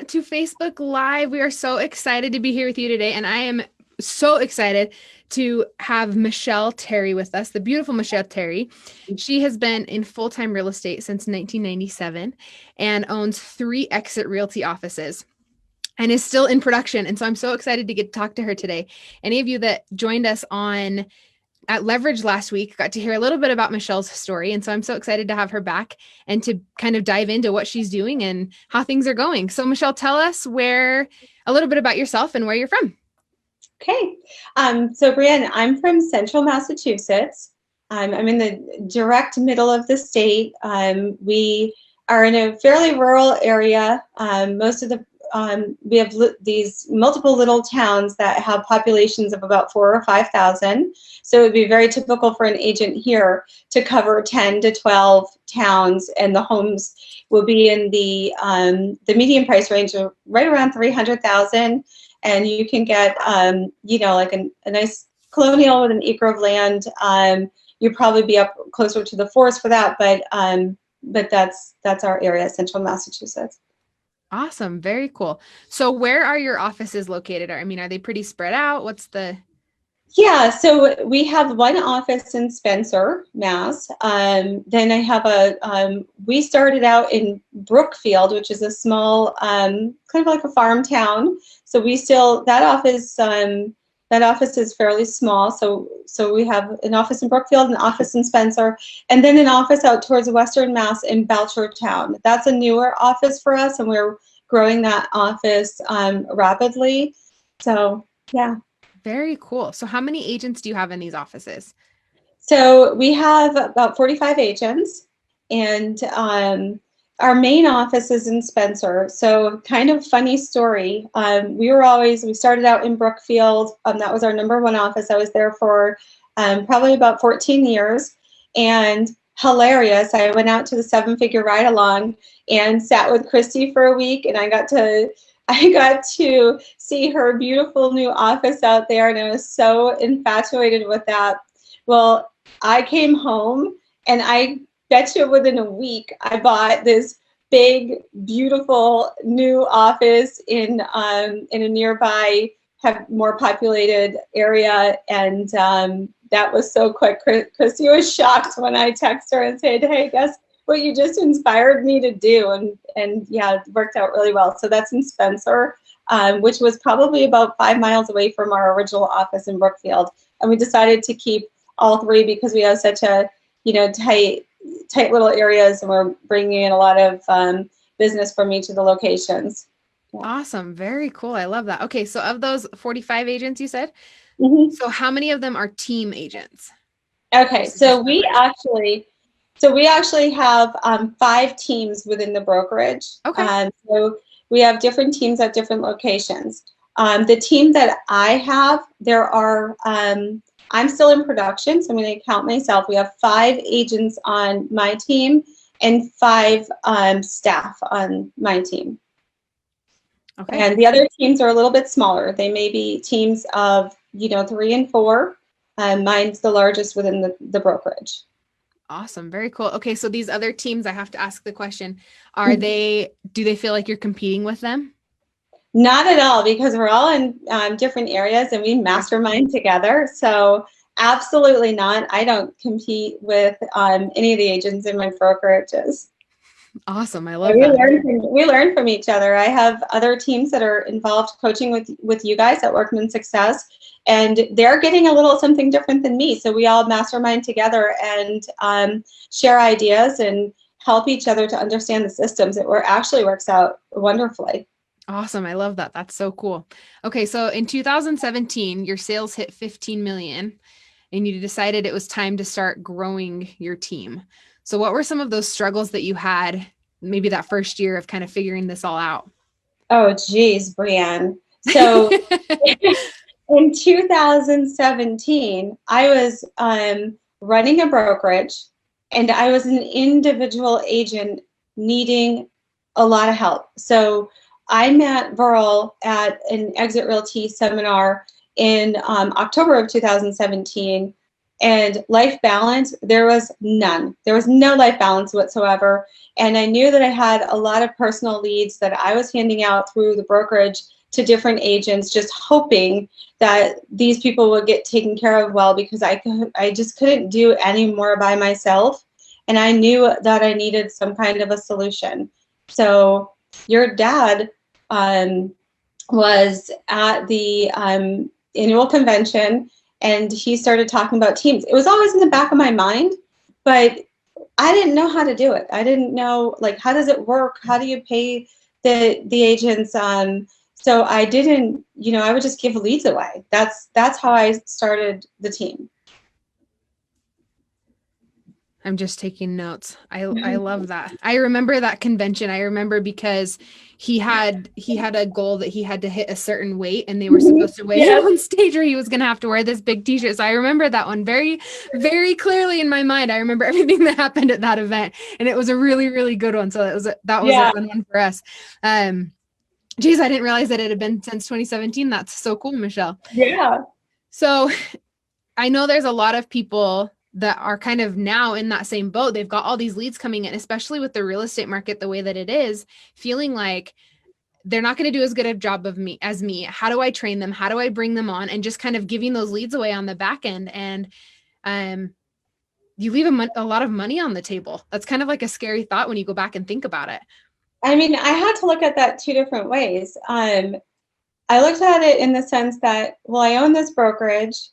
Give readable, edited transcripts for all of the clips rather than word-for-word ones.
to Facebook Live. We are so excited to be here with you today, and I am so excited to have Michelle Terry with us, the beautiful Michelle Terry. She has been in full-time real estate since 1997 and owns 3 exit realty offices and is still in production. And so I'm so excited to get to talk to her today. Any of you that joined us on at Leverage last week got to hear a little bit about Michelle's story. And so I'm so excited to have her back and to kind of dive into what she's doing and how things are going. So Michelle, tell us a little bit about yourself and where you're from. Okay. So Brianne, I'm from Central Massachusetts. I'm in the direct middle of the state. We are in a fairly rural area. We have these multiple little towns that have populations of about 4,000 or 5,000. So it would be very typical for an agent here to cover 10 to 12 towns, and the homes will be in the median price range of right around 300,000. And you can get, like a nice colonial with an acre of land. You'd probably be up closer to the forest for that, but that's our area, Central Massachusetts. Awesome. Very cool. So where are your offices located? I mean, are they pretty spread out? Yeah, so we have one office in Spencer, Mass. Then I have we started out in Brookfield, which is a small, kind of like a farm town. So that office is fairly small. So we have an office in Brookfield, an office in Spencer, and then an office out towards Western Mass in Belchertown. That's a newer office for us, and we're growing that office rapidly. So, yeah. Very cool. So how many agents do you have in these offices? So we have about 45 agents, and our main office is in Spencer. So kind of funny story. We started out in Brookfield. That was our #1 office. I was there for probably about 14 years, and hilarious. I went out to the 7-figure ride along and sat with Christy for a week, and I got to see her beautiful new office out there, and I was so infatuated with that. Well, I came home, and I bet you within a week, I bought this big, beautiful new office in a nearby, more populated area, and that was so quick. Christy was shocked when I texted her and said, "Hey, guess what you just inspired me to do?" And yeah, it worked out really well. So that's in Spencer, which was probably about 5 miles away from our original office in Brookfield. And we decided to keep all 3 because we have such a, tight little areas, and we're bringing in a lot of business from each of the locations. Yeah. Awesome. Very cool. I love that. Okay. So of those 45 agents you said, So how many of them are team agents? Okay. So we actually have 5 teams within the brokerage. Okay. So we have different teams at different locations. The team that I have, I'm still in production, so I'm going to count myself. We have 5 agents on my team and 5 staff on my team. Okay. And the other teams are a little bit smaller. They may be teams of 3 and 4. Mine's the largest within the brokerage. Awesome. Very cool. Okay. So these other teams, I have to ask the question, do they feel like you're competing with them? Not at all, because we're all in different areas and we mastermind together. So absolutely not. I don't compete with any of the agents in my brokerages. Awesome. I love that. We learn from each other. I have other teams that are involved coaching with you guys at Workman Success, and they're getting a little something different than me. So we all mastermind together and share ideas and help each other to understand the systems. It actually works out wonderfully. Awesome. I love that. That's so cool. Okay. So in 2017, your sales hit 15 million and you decided it was time to start growing your team. So what were some of those struggles that you had maybe that first year of kind of figuring this all out? Oh, geez, Brianne. So in 2017, I was running a brokerage, and I was an individual agent needing a lot of help. So I met Verl at an Exit Realty seminar in October of 2017, And life balance, there was none. There was no life balance whatsoever. And I knew that I had a lot of personal leads that I was handing out through the brokerage to different agents, just hoping that these people would get taken care of well, because I just couldn't do any more by myself. And I knew that I needed some kind of a solution. So your dad was at the annual convention, and he started talking about teams. It was always in the back of my mind, but I didn't know how to do it. I didn't know, like, how does it work? How do you pay the agents? So I didn't, I would just give leads away. That's how I started the team. I'm just taking notes. I love that. I remember that convention. I remember because he had a goal that he had to hit a certain weight, and they were supposed to weigh him on stage, or he was going to have to wear this big t-shirt. So I remember that one very, very clearly in my mind. I remember everything that happened at that event, and it was a really, really good one. So that was a fun one for us. Geez, I didn't realize that it had been since 2017. That's so cool, Michelle. Yeah. So I know there's a lot of people that are kind of now in that same boat. They've got all these leads coming in, especially with the real estate market the way that it is, feeling like they're not going to do as good a job as me. How do I train them? How do I bring them on? And just kind of giving those leads away on the back end. And you leave a lot of money on the table. That's kind of like a scary thought when you go back and think about it. I mean, I had to look at that two different ways. I looked at it in the sense that, well, I own this brokerage.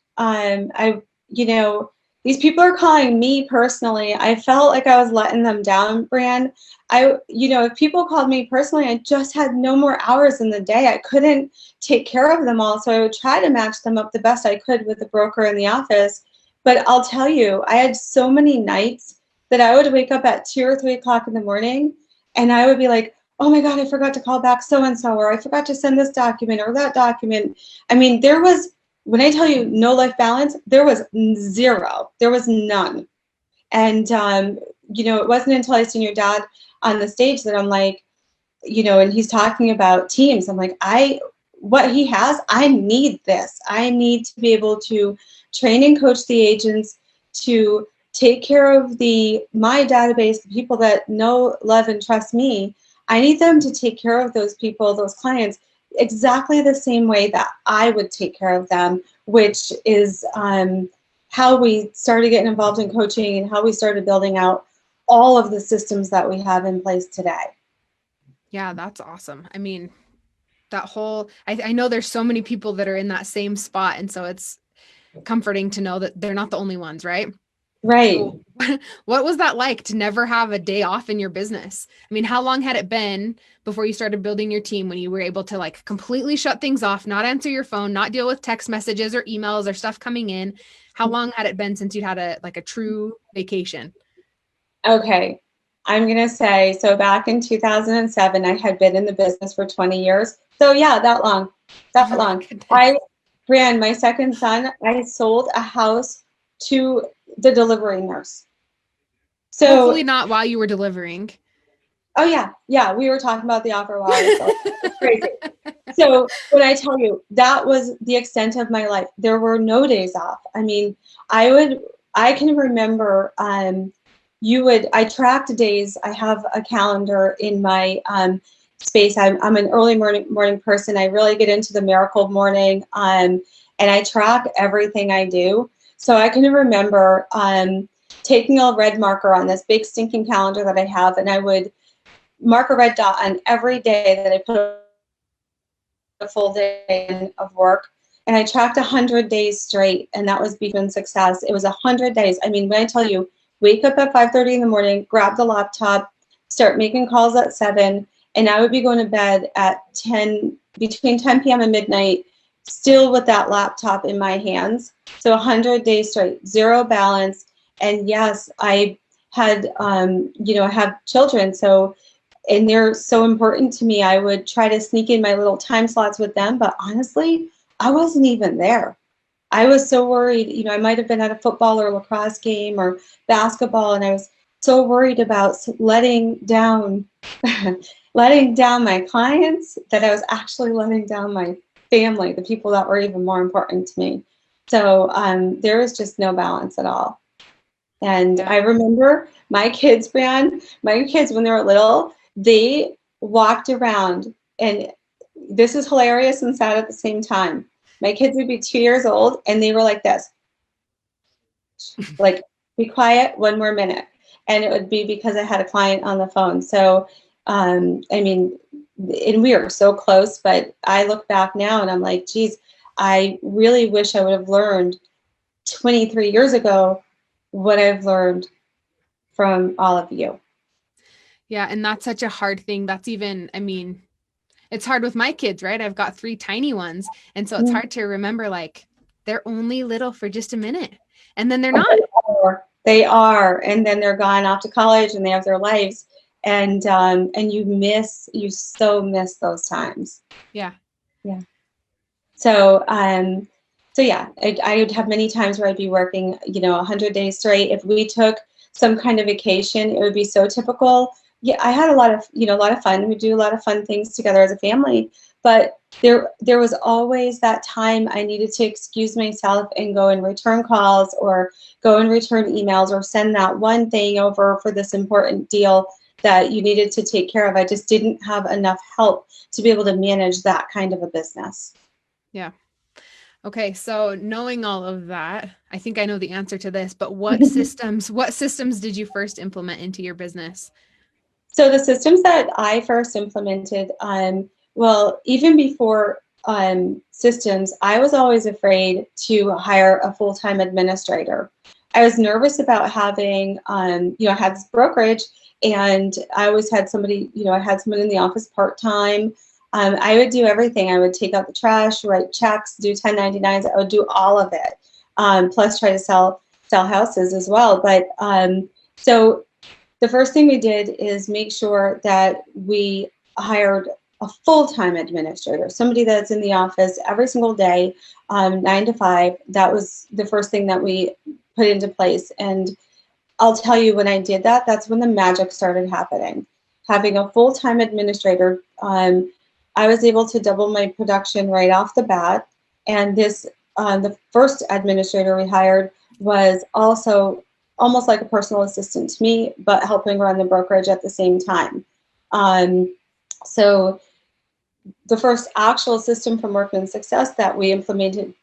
These people are calling me personally. I felt like I was letting them down, Brianne. If people called me personally, I just had no more hours in the day. I couldn't take care of them all. So I would try to match them up the best I could with the broker in the office. But I'll tell you, I had so many nights that I would wake up at 2 or 3 o'clock in the morning, and I would be like, oh my God, I forgot to call back so-and-so, or I forgot to send this document or that document. I mean, when I tell you no life balance, there was zero. There was none. And, it wasn't until I seen your dad on the stage that I'm like, and he's talking about teams. I'm like, what he has, I need this. I need to be able to train and coach the agents, to take care of my database, the people that know, love, and trust me. I need them to take care of those people, those clients, exactly the same way that I would take care of them, which is how we started getting involved in coaching and how we started building out all of the systems that we have in place today. Yeah, that's awesome. I mean, that whole, I know there's so many people that are in that same spot. And so it's comforting to know that they're not the only ones, right? Right. So, what was that like to never have a day off in your business? I mean, how long had it been before you started building your team, when you were able to like completely shut things off, not answer your phone, not deal with text messages or emails or stuff coming in? How long had it been since you'd had a true vacation? Okay. I'm going to say, so back in 2007, I had been in the business for 20 years. So yeah, that long. Brianne, my second son, I sold a house to the delivery nurse. So hopefully not while you were delivering. Oh yeah, we were talking about the offer while I was sold. It's crazy. So when I tell you, that was the extent of my life. There were no days off. I mean, I can remember I tracked days. I have a calendar in my space. I'm an early morning person. I really get into the miracle morning, and I track everything I do. So I can remember taking a red marker on this big stinking calendar that I have, and I would mark a red dot on every day that I put a full day of work. And I tracked 100 days straight, and that was Beacon Success. It was 100 days. I mean, when I tell you, wake up at 5:30 in the morning, grab the laptop, start making calls at 7, and I would be going to bed at between 10 p.m. and midnight, still with that laptop in my hands. So 100 days straight, zero balance. And yes, I had, I have children, and they're so important to me. I would try to sneak in my little time slots with them, but honestly, I wasn't even there. I was so worried, I might have been at a football or lacrosse game or basketball, and I was so worried about letting down my clients that I was actually letting down my family, the people that were even more important to me. So there was just no balance at all. And Yeah. I remember my kids, Brianne, my kids when they were little, they walked around, and this is hilarious and sad at the same time. My kids would be 2 years old and they were like this, like, be quiet, one more minute. And it would be because I had a client on the phone. So, I mean, and we are so close, but I look back now and I'm like, geez, I really wish I would have learned 23 years ago what I've learned from all of you. Yeah. And that's such a hard thing. That's even, I mean, it's hard with my kids, right? I've got 3 tiny ones. And so it's hard to remember, like, they're only little for just a minute and then they're not. They are, and then they're gone off to college and they have their lives, and you so miss those times. Yeah. Yeah. So so yeah, I would have many times where I'd be working, 100 days straight. If we took some kind of vacation, it would be so typical. Yeah, I had a lot of, a lot of fun. We do a lot of fun things together as a family, but there was always that time I needed to excuse myself and go and return calls or go and return emails or send that one thing over for this important deal that you needed to take care of. I just didn't have enough help to be able to manage that kind of a business. Yeah. Okay, so knowing all of that, I think I know the answer to this, but what systems did you first implement into your business? So the systems that I first implemented, well, even before systems, I was always afraid to hire a full-time administrator. I was nervous about having, I had this brokerage, and I always had somebody, I had someone in the office part-time. I would do everything. I would take out the trash, write checks, do 1099s. I would do all of it, plus try to sell houses as well. But so the first thing we did is make sure that we hired a full-time administrator, somebody that's in the office every single day, 9 to 5. That was the first thing that we put into place. And I'll tell you, when I did that, that's when the magic started happening. Having a full-time administrator, I was able to double my production right off the bat. And the first administrator we hired was also almost like a personal assistant to me, but helping run the brokerage at the same time. So the first actual system from Workman Success that we implemented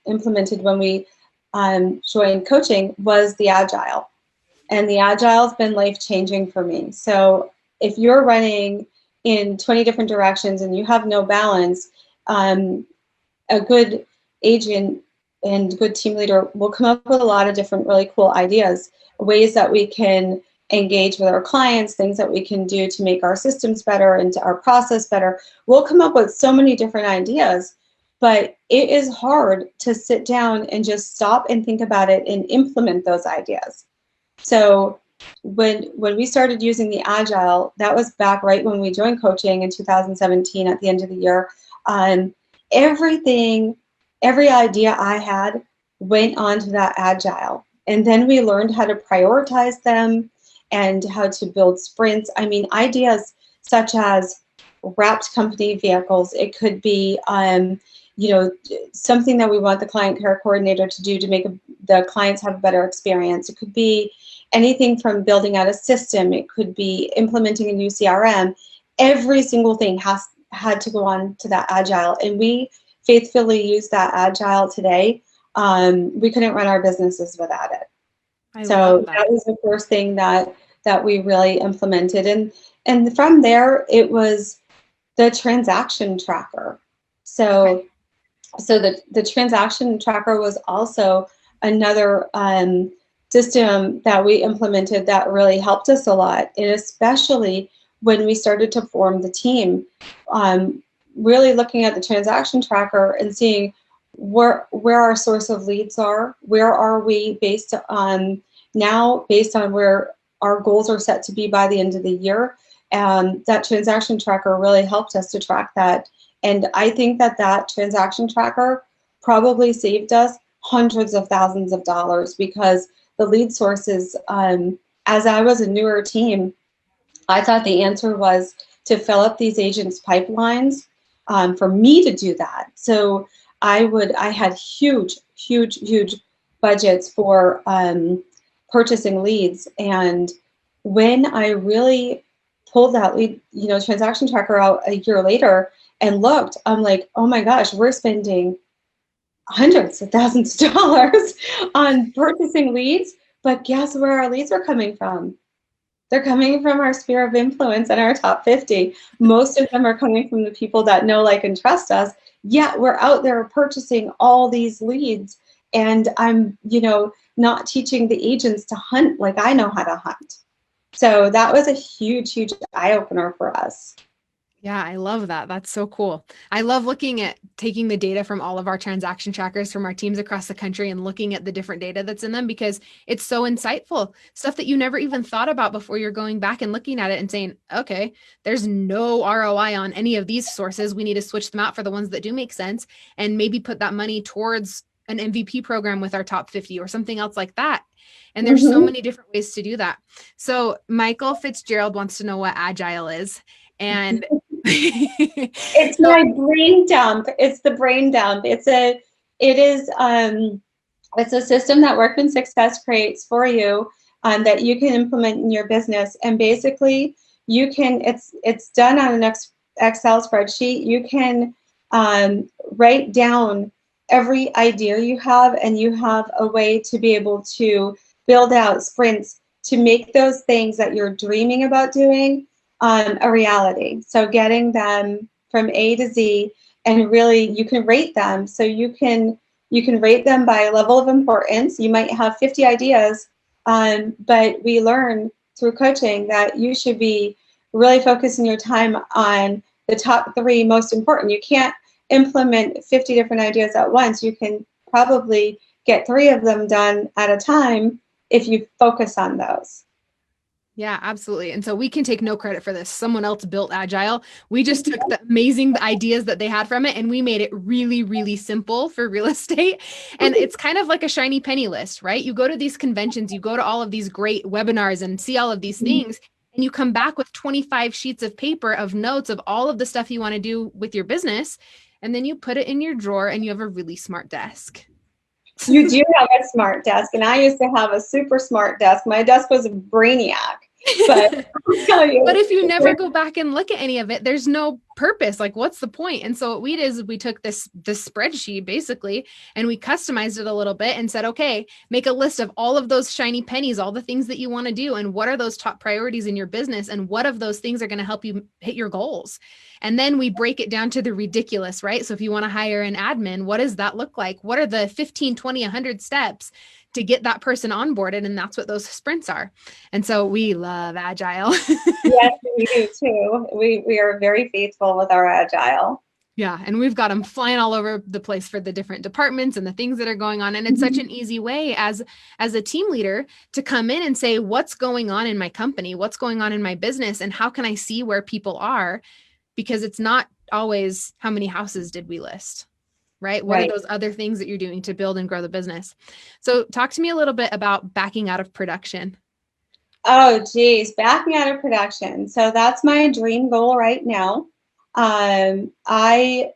when we joined coaching was the Agile. And the Agile has been life-changing for me. So if you're running in 20 different directions and you have no balance, a good agent and good team leader will come up with a lot of different really cool ideas, ways that we can engage with our clients, things that we can do to make our systems better and to our process better. We'll come up with so many different ideas, but it is hard to sit down and just stop and think about it and implement those ideas. So when we started using the Agile, that was back right when we joined coaching in 2017 at the end of the year. Every idea I had went onto that Agile. And then we learned how to prioritize them and how to build sprints. I mean, ideas such as wrapped company vehicles. It could be, something that we want the client care coordinator to do to make the clients have a better experience. It could be anything from building out a system. It could be implementing a new CRM. Every single thing had to go on to that Agile. And we faithfully use that Agile today. We couldn't run our businesses without it. So that was the first thing that we really implemented. And from there, it was the transaction tracker. So the transaction tracker was also another system that we implemented that really helped us a lot, and especially when we started to form the team, really looking at the transaction tracker and seeing where our source of leads are, where are we based on where our goals are set to be by the end of the year. That transaction tracker really helped us to track that. And I think that transaction tracker probably saved us hundreds of thousands of dollars, because the lead sources, as I was a newer team, I thought the answer was to fill up these agents' pipelines, for me to do that. So I had huge budgets for purchasing leads. And when I really pulled that lead, transaction tracker out a year later and looked, I'm like, oh my gosh, we're spending hundreds of thousands of dollars on purchasing leads. But guess where our leads are coming from? They're coming from our sphere of influence and our top 50. Most of them are coming from the people that know, like, and trust us. Yet we're out there purchasing all these leads. And I'm, not teaching the agents to hunt like I know how to hunt. So that was a huge eye opener for us. Yeah, I love that. That's so cool. I love looking at taking the data from all of our transaction trackers from our teams across the country and looking at the different data that's in them because it's so insightful. Stuff that you never even thought about before you're going back and looking at it and saying, okay, there's no ROI on any of these sources. We need to switch them out for the ones that do make sense and maybe put that money towards an MVP program with our top 50 or something else like that. And there's so many different ways to do that. So Michael Fitzgerald wants to know what Agile is. And it's my brain dump. It's the brain dump. It's a system that Workman Success creates for you that you can implement in your business. And basically it's done on an Excel spreadsheet. You can write down every idea you have, and you have a way to be able to build out sprints to make those things that you're dreaming about doing a reality. So getting them from A to Z, and really you can rate them. So you can rate them by level of importance. You might have 50 ideas, but we learn through coaching that you should be really focusing your time on the top 3 most important. You can't implement 50 different ideas at once. You can probably get 3 of them done at a time if you focus on those. Yeah, absolutely. And so we can take no credit for this. Someone else built Agile. We just took the amazing ideas that they had from it and we made it really, really simple for real estate. And it's kind of like a shiny penny list, right? You go to these conventions, you go to all of these great webinars and see all of these things, and you come back with 25 sheets of paper of notes of all of the stuff you want to do with your business. And then you put it in your drawer and you have a really smart desk. You do have a smart desk, and I used to have a super smart desk. My desk was a brainiac. But I'll tell you. But if you never go back and look at any of it, there's no purpose. Like, what's the point? And so what we did is we took this spreadsheet basically, and we customized it a little bit and said, okay, make a list of all of those shiny pennies, all the things that you want to do, and what are those top priorities in your business, and what of those things are going to help you hit your goals. And then we break it down to the ridiculous, right? So if you want to hire an admin, what does that look like? What are the 15, 20, 100 steps to get that person onboarded? And that's what those sprints are. And so we love Agile. Yes, we do too. We are very faithful with our Agile. Yeah. And we've got them flying all over the place for the different departments and the things that are going on. And it's such an easy way as a team leader to come in and say, what's going on in my company? What's going on in my business? And how can I see where people are? Because it's not always how many houses did we list, right? What are those other things that you're doing to build and grow the business? So talk to me a little bit about backing out of production. Oh, geez, backing out of production. So that's my dream goal right now. I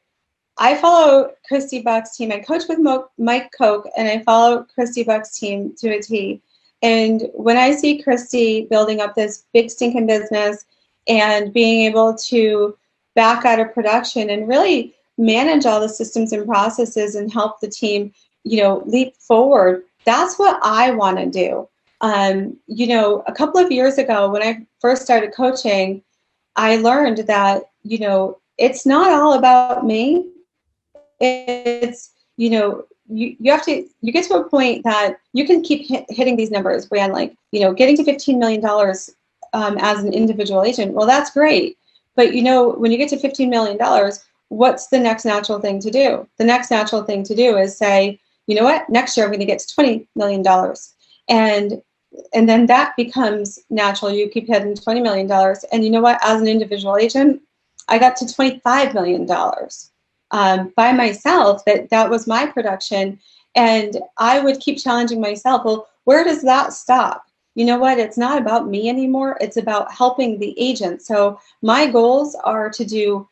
follow Christy Buck's team. I coach with Mike Koch, and I follow Christy Buck's team to a T. And when I see Christy building up this big stinking business and being able to back out of production and really manage all the systems and processes and help the team, leap forward, that's what I want to do. A couple of years ago when I first started coaching, I learned that, it's not all about me. It's, you get to a point that you can keep hitting these numbers, Brianne, like, getting to $15 million as an individual agent. Well, that's great. But, when you get to $15 million, what's the next natural thing to do? The next natural thing to do is say, you know what, next year I'm going to get to $20 million. And then that becomes natural. You keep hitting $20 million. And you know what, as an individual agent, I got to $25 million by myself. That was my production. And I would keep challenging myself, well, where does that stop? You know what, it's not about me anymore. It's about helping the agent. So my goals are to do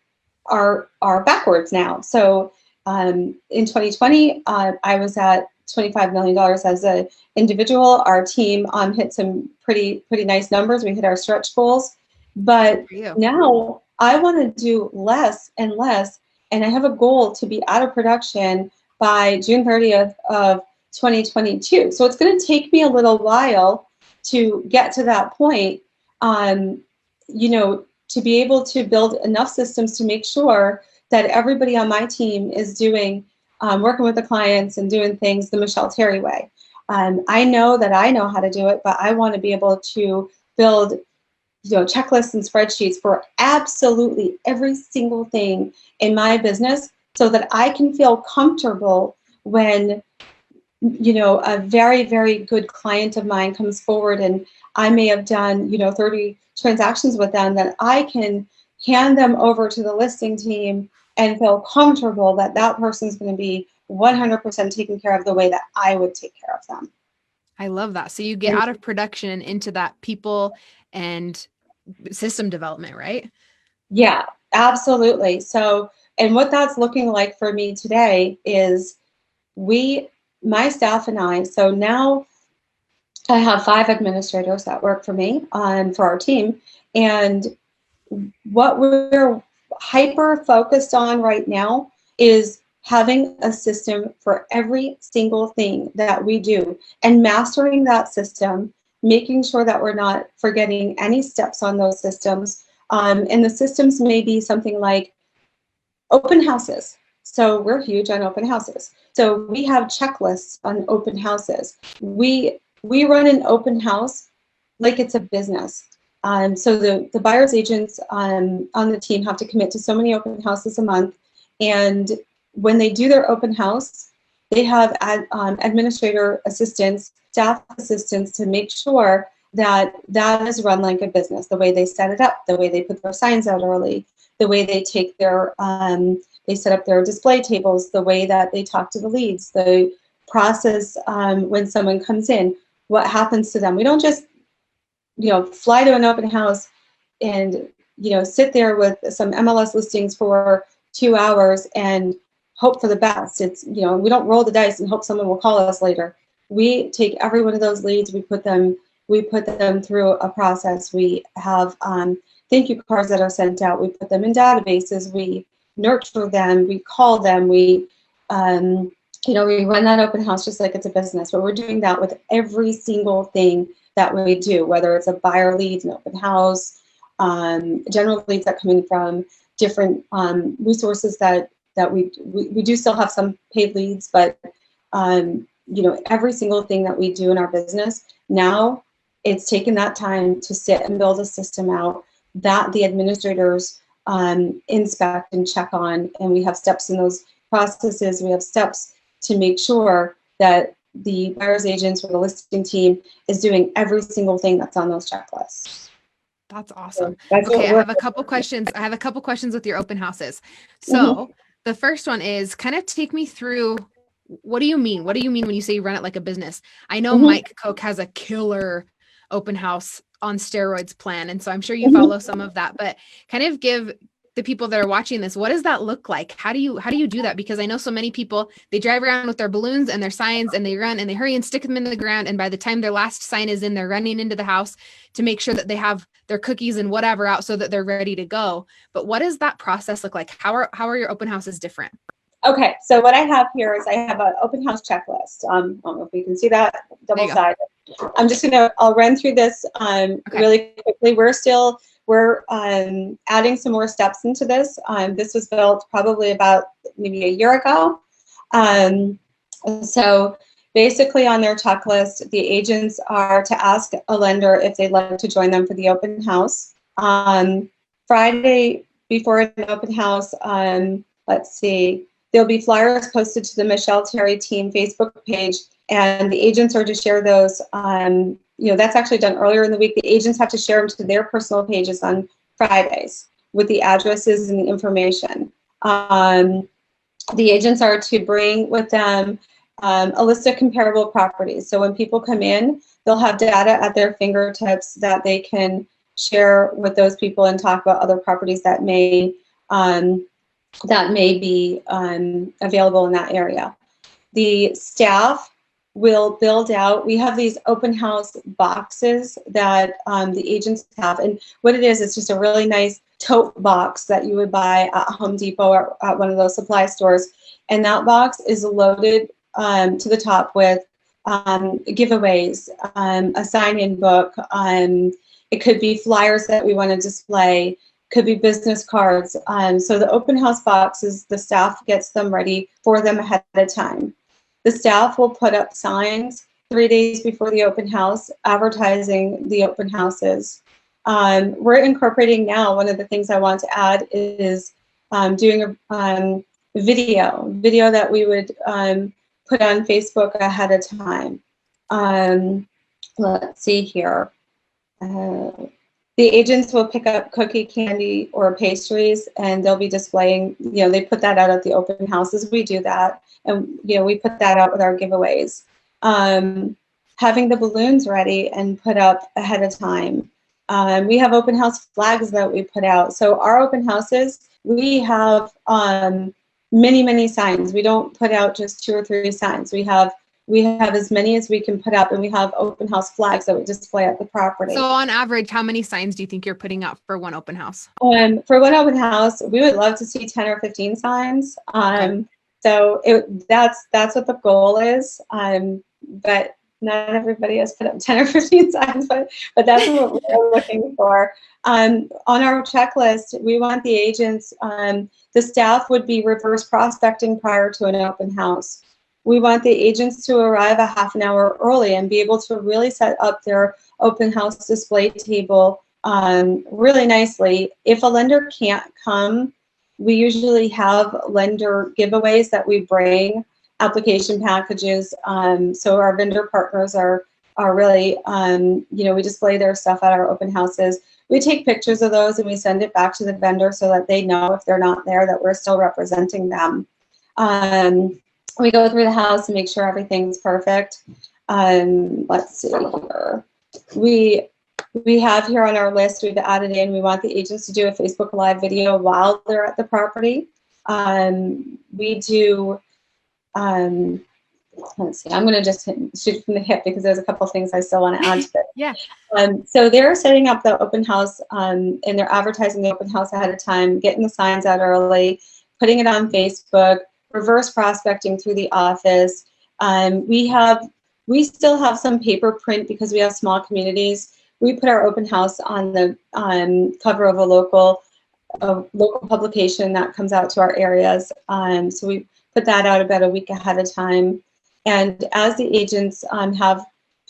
are backwards now. So, In 2020, I was at $25 million as an individual. Our team hit some pretty nice numbers. We hit our stretch goals. But now I want to do less and less, and I have a goal to be out of production by June 30th of 2022. So it's going to take me a little while to get to that point, to be able to build enough systems to make sure that everybody on my team is doing, working with the clients and doing things the Michelle Terry way. I know that I know how to do it, but I want to be able to build, checklists and spreadsheets for absolutely every single thing in my business so that I can feel comfortable when, a very, very good client of mine comes forward and I may have done, 30 transactions with them, that I can hand them over to the listing team and feel comfortable that that person is going to be 100% taken care of the way that I would take care of them. I love that. So you get out of production and into that people and system development, right? Yeah, absolutely. So, and what that's looking like for me today is my staff and I, so now I have 5 administrators that work for me for our team. And what we're hyper focused on right now is having a system for every single thing that we do and mastering that system, making sure that we're not forgetting any steps on those systems. And the systems may be something like open houses. So we're huge on open houses. So we have checklists on open houses. We run an open house like it's a business. So the buyer's agents on the team have to commit to so many open houses a month. And when they do their open house, they have administrator assistants, staff assistants to make sure that that is run like a business, the way they set it up, the way they put their signs out early, the way they take their, they set up their display tables, the way that they talk to the leads, the process when someone comes in, what happens to them. We don't just, fly to an open house and, sit there with some MLS listings for 2 hours and hope for the best. It's, we don't roll the dice and hope someone will call us later. We take every one of those leads, we put them through a process. We have thank you cards that are sent out. We put them in databases. We nurture them. We call them. We run that open house just like it's a business. But we're doing that with every single thing that we do, whether it's a buyer leads, an open house, general leads that come in from different resources that we do still have some paid leads, but every single thing that we do in our business now, it's taken that time to sit and build a system out that the administrators inspect and check on, and we have steps in those processes. We have steps to make sure that the buyer's agents or the listing team is doing every single thing that's on those checklists. That's awesome. So that's okay, I have a couple questions. I have a couple questions with your open houses. So the first one is kind of take me through, what do you mean? What do you mean when you say you run it like a business? I know Mike Koch has a killer open house on steroids plan. And so I'm sure you follow some of that, but kind of give the people that are watching this, what does that look like? How do you do that? Because I know so many people, they drive around with their balloons and their signs and they run and they hurry and stick them in the ground. And by the time their last sign is in, they're running into the house to make sure that they have their cookies and whatever out so that they're ready to go. But what does that process look like? How are your open houses different? Okay, so what I have here is I have an open house checklist. I don't know if you can see that double-sided. I'm just I'll run through this really quickly. We're adding some more steps into this. This was built probably about maybe a year ago. So basically on their checklist, the agents are to ask a lender if they'd like to join them for the open house. Friday before an open house, let's see, there'll be flyers posted to the Michelle Terry team Facebook page, and the agents are to share those. That's actually done earlier in the week. The agents have to share them to their personal pages on Fridays with the addresses and the information. The agents are to bring with them a list of comparable properties. So when people come in, they'll have data at their fingertips that they can share with those people and talk about other properties that may that may be available in that area. The staff will build out, we have these open house boxes that the agents have. And what it is, it's just a really nice tote box that you would buy at Home Depot or at one of those supply stores. And that box is loaded to the top with giveaways, a sign-in book. It could be flyers that we want to display, could be business cards. So the open house boxes, the staff gets them ready for them ahead of time. The staff will put up signs 3 days before the open house advertising the open houses. We're incorporating now, one of the things I want to add is doing a video that we would put on Facebook ahead of time. Let's see here. The agents will pick up cookie, candy, or pastries, and they'll be displaying, they put that out at the open houses. We do that. And, we put that out with our giveaways. Having the balloons ready and put up ahead of time. We have open house flags that we put out. So our open houses, we have many, many signs. We don't put out just 2 or 3 signs. We have as many as we can put up, and we have open house flags that we display at the property. So on average, how many signs do you think you're putting up for one open house? For one open house, we would love to see 10 or 15 signs. Okay. So that's what the goal is. But not everybody has put up 10 or 15 signs, but that's what we're looking for. On our checklist, we want the agents, the staff would be reverse prospecting prior to an open house. We want the agents to arrive a half an hour early and be able to really set up their open house display table really nicely. If a lender can't come, we usually have lender giveaways that we bring, application packages. So our vendor partners are really, we display their stuff at our open houses. We take pictures of those and we send it back to the vendor so that they know if they're not there that we're still representing them. We go through the house and make sure everything's perfect. Let's see here. We have here on our list, we've added in, we want the agents to do a Facebook Live video while they're at the property. We do, let's see, I'm going to just shoot from the hip because there's a couple things I still want to add to it. Yeah. So they're setting up the open house and they're advertising the open house ahead of time, getting the signs out early, putting it on Facebook, reverse prospecting through the office. We still have some paper print because we have small communities. We put our open house on the cover of a local publication that comes out to our areas. So we put that out about a week ahead of time. And as the agents have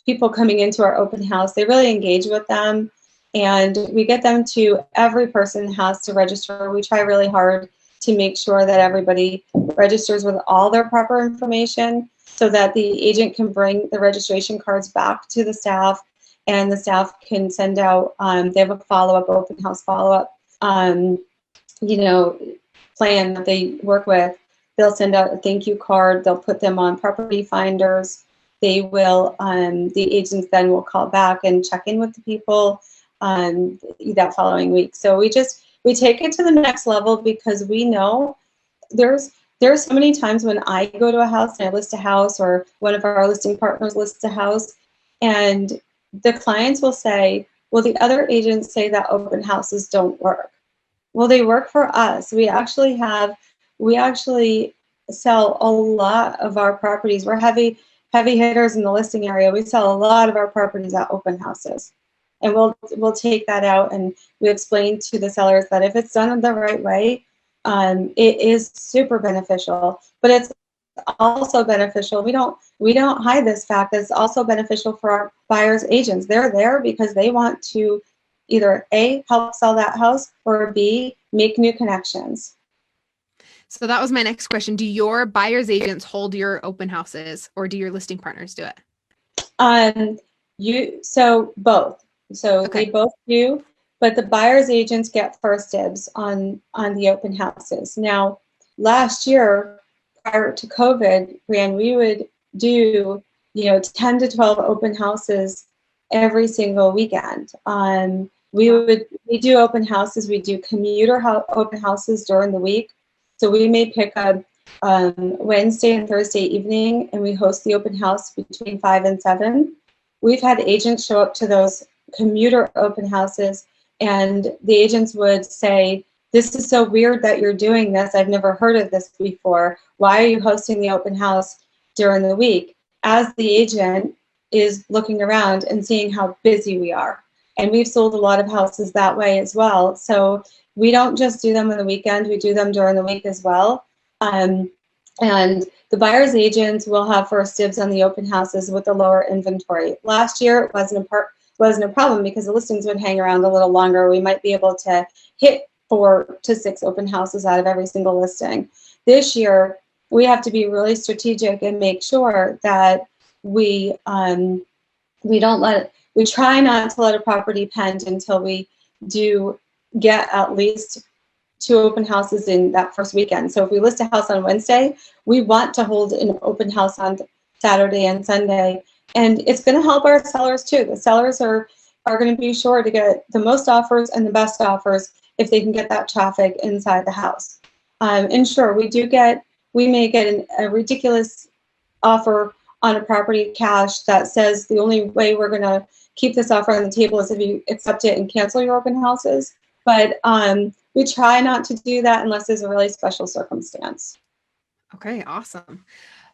people coming into our open house, they really engage with them. And we get them to, every person has to register. We try really hard to make sure that everybody registers with all their proper information so that the agent can bring the registration cards back to the staff and the staff can send out, they have a follow-up, open house follow-up, plan that they work with. They'll send out a thank you card. They'll put them on property finders. They will, the agents then will call back and check in with the people that following week. So we take it to the next level because we know there's so many times when I go to a house and I list a house or one of our listing partners lists a house and the clients will say, well, the other agents say that open houses don't work. Well, they work for us. We actually sell a lot of our properties. We're heavy hitters in the listing area. We sell a lot of our properties at open houses. And we'll take that out and we explain to the sellers that if it's done the right way, it is super beneficial. But it's also beneficial. We don't hide this fact. It's also beneficial for our buyers agents. They're there because they want to either A, help sell that house, or B, make new connections. So that was my next question. Do your buyers agents hold your open houses or do your listing partners do it? So both. So Okay. They both do, but the buyer's agents get first dibs on the open houses. Now, last year, prior to COVID, Brianne, we would do 10 to 12 open houses every single weekend. We do open houses. We do commuter open houses during the week. So we may pick up Wednesday and Thursday evening, and we host the open house between 5 and 7. We've had agents show up to those commuter open houses, and the agents would say, "This is so weird that you're doing this. I've never heard of this before. Why are you hosting the open house during the week?" As the agent is looking around and seeing how busy we are. And we've sold a lot of houses that way as well. So we don't just do them on the weekend, we do them during the week as well. And the buyer's agents will have first dibs on the open houses with the lower inventory. Last year, it wasn't a problem because the listings would hang around a little longer. We might be able to hit 4 to 6 open houses out of every single listing. This year, we have to be really strategic and make sure that we try not to let a property pend until we do get at least 2 open houses in that first weekend. So if we list a house on Wednesday, we want to hold an open house on Saturday and Sunday. And it's going to help our sellers too. The sellers are going to be sure to get the most offers and the best offers if they can get that traffic inside the house. And sure, we may get a ridiculous offer on a property cash that says the only way we're going to keep this offer on the table is if you accept it and cancel your open houses. But we try not to do that unless there's a really special circumstance. Okay, awesome.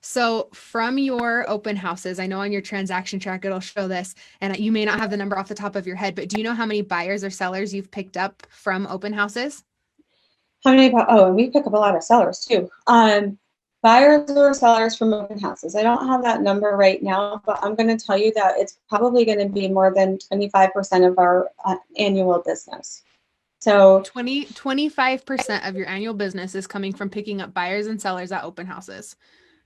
So from your open houses, I know on your transaction track, it'll show this, and you may not have the number off the top of your head, but do you know how many buyers or sellers you've picked up from open houses? How many? Oh, and we pick up a lot of sellers too. Buyers or sellers from open houses. I don't have that number right now, but I'm going to tell you that it's probably going to be more than 25% of our annual business. So 25% of your annual business is coming from picking up buyers and sellers at open houses.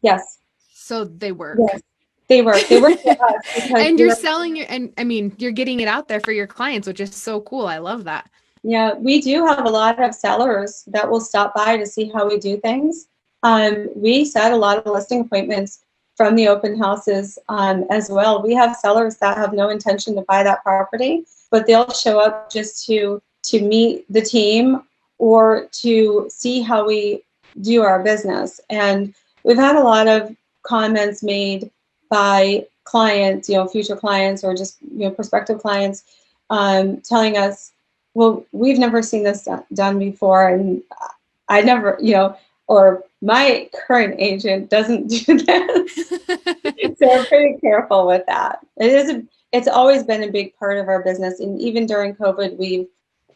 Yes. So they work. Yes, they work. They work for us. And you're selling and I mean, you're getting it out there for your clients, which is so cool. I love that. Yeah, we do have a lot of sellers that will stop by to see how we do things. We set a lot of listing appointments from the open houses as well. We have sellers that have no intention to buy that property, but they'll show up just to meet the team or to see how we do our business. And we've had a lot of comments made by clients, future clients or just, prospective clients telling us, well, we've never seen this done before. And I never, or my current agent doesn't do this. So we're pretty careful with that. It's always been a big part of our business. And even during COVID,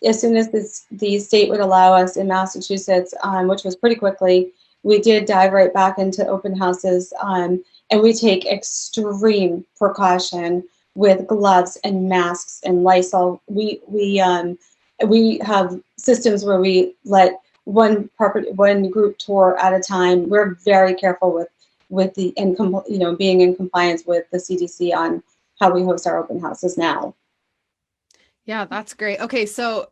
as soon as the state would allow us in Massachusetts, which was pretty quickly, we did dive right back into open houses. And we take extreme precaution with gloves and masks and Lysol. We have systems where we let one group tour at a time. We're very careful with being in compliance with the CDC on how we host our open houses now. Yeah, that's great. Okay, so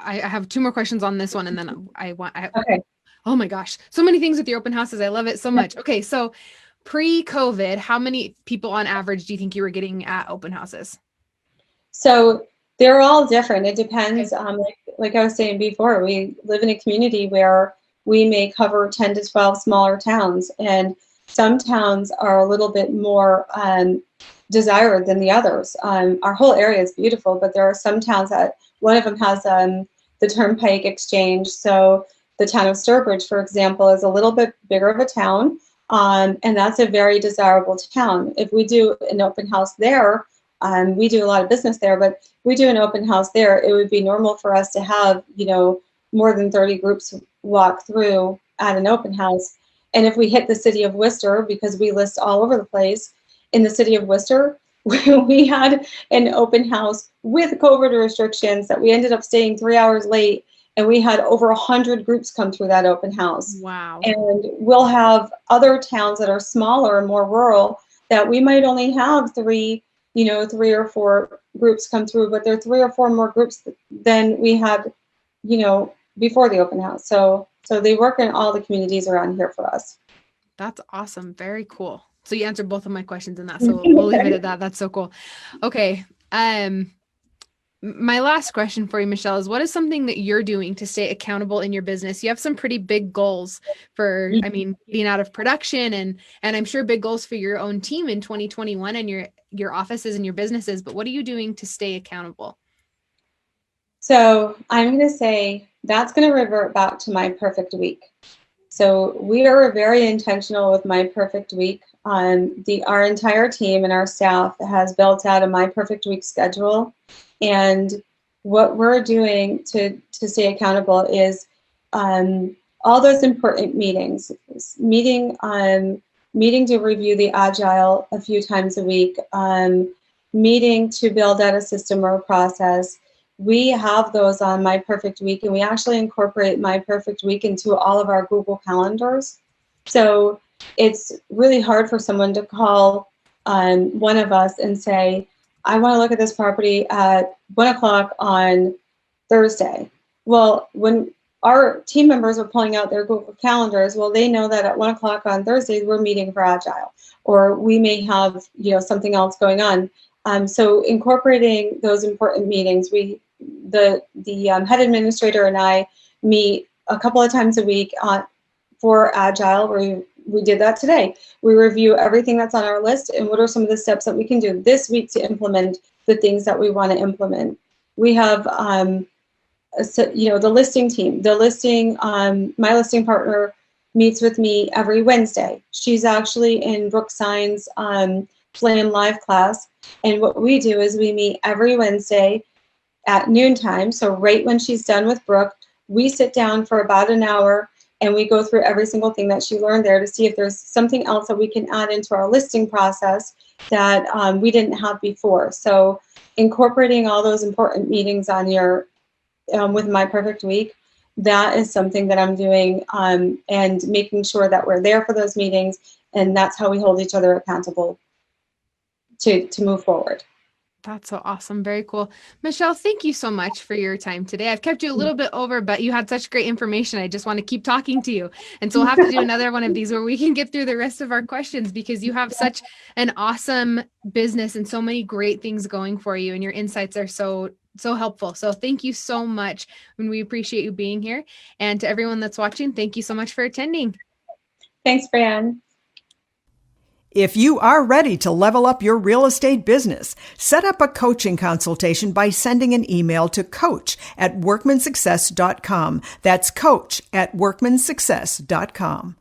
I have 2 more questions on this one, and then Okay. Oh my gosh, so many things with your open houses. I love it so much. Okay, so pre-COVID, how many people on average do you think you were getting at open houses? So they're all different. It depends. Like I was saying before, we live in a community where we may cover 10 to 12 smaller towns, and some towns are a little bit more desired than the others. Our whole area is beautiful, but there are some towns that one of them has the Turnpike Exchange. So the town of Sturbridge, for example, is a little bit bigger of a town, and that's a very desirable town. If we do an open house there, we do a lot of business there, but we do an open house there, it would be normal for us to have, more than 30 groups walk through at an open house. And if we hit the city of Worcester, because we list all over the place, in the city of Worcester, we had an open house with COVID restrictions that we ended up staying 3 hours late, and we had over 100 groups come through that open house. Wow. And we'll have other towns that are smaller and more rural that we might only have 3 or 4 groups come through, but there are 3 or 4 more groups than we had, before the open house. So they work in all the communities around here for us. That's awesome. Very cool. So you answered both of my questions in that. So we'll leave it at that. That's so cool. Okay. My last question for you, Michelle, is what is something that you're doing to stay accountable in your business? You have some pretty big goals for, I mean, getting out of production and I'm sure big goals for your own team in 2021 and your offices and your businesses, but what are you doing to stay accountable? So I'm going to say that's going to revert back to my perfect week. So we are very intentional with my perfect week. Our entire team and our staff has built out a my perfect week schedule, and what we're doing to stay accountable is all those important meetings, meeting to review the agile a few times a week, meeting to build out a system or a process. We have those on My Perfect Week, and we actually incorporate My Perfect Week into all of our Google calendars. So it's really hard for someone to call one of us and say, I want to look at this property at 1 o'clock on Thursday. Well, when our team members are pulling out their Google calendars, well, they know that at 1 o'clock on Thursdays, we're meeting for Agile, or we may have, something else going on. So incorporating those important meetings, the head administrator and I meet a couple of times a week for Agile. We did that today. We review everything that's on our list and what are some of the steps that we can do this week to implement the things that we want to implement. We have, the listing team. My listing partner meets with me every Wednesday. She's actually in Brooke Sign's Flame Live class. And what we do is we meet every Wednesday at noontime. So right when she's done with Brooke, we sit down for about an hour and we go through every single thing that she learned there to see if there's something else that we can add into our listing process that we didn't have before. So incorporating all those important meetings on your with My Perfect Week, that is something that I'm doing, and making sure that we're there for those meetings, and that's how we hold each other accountable to move forward. That's so awesome. Very cool. Michelle, thank you so much for your time today. I've kept you a little bit over, but you had such great information. I just want to keep talking to you. And so we'll have to do another one of these where we can get through the rest of our questions because you have such an awesome business and so many great things going for you. And your insights are so helpful. So thank you so much. And we appreciate you being here. And to everyone that's watching, thank you so much for attending. Thanks, Brianne. If you are ready to level up your real estate business, set up a coaching consultation by sending an email to coach@workmansuccess.com. That's coach@workmansuccess.com.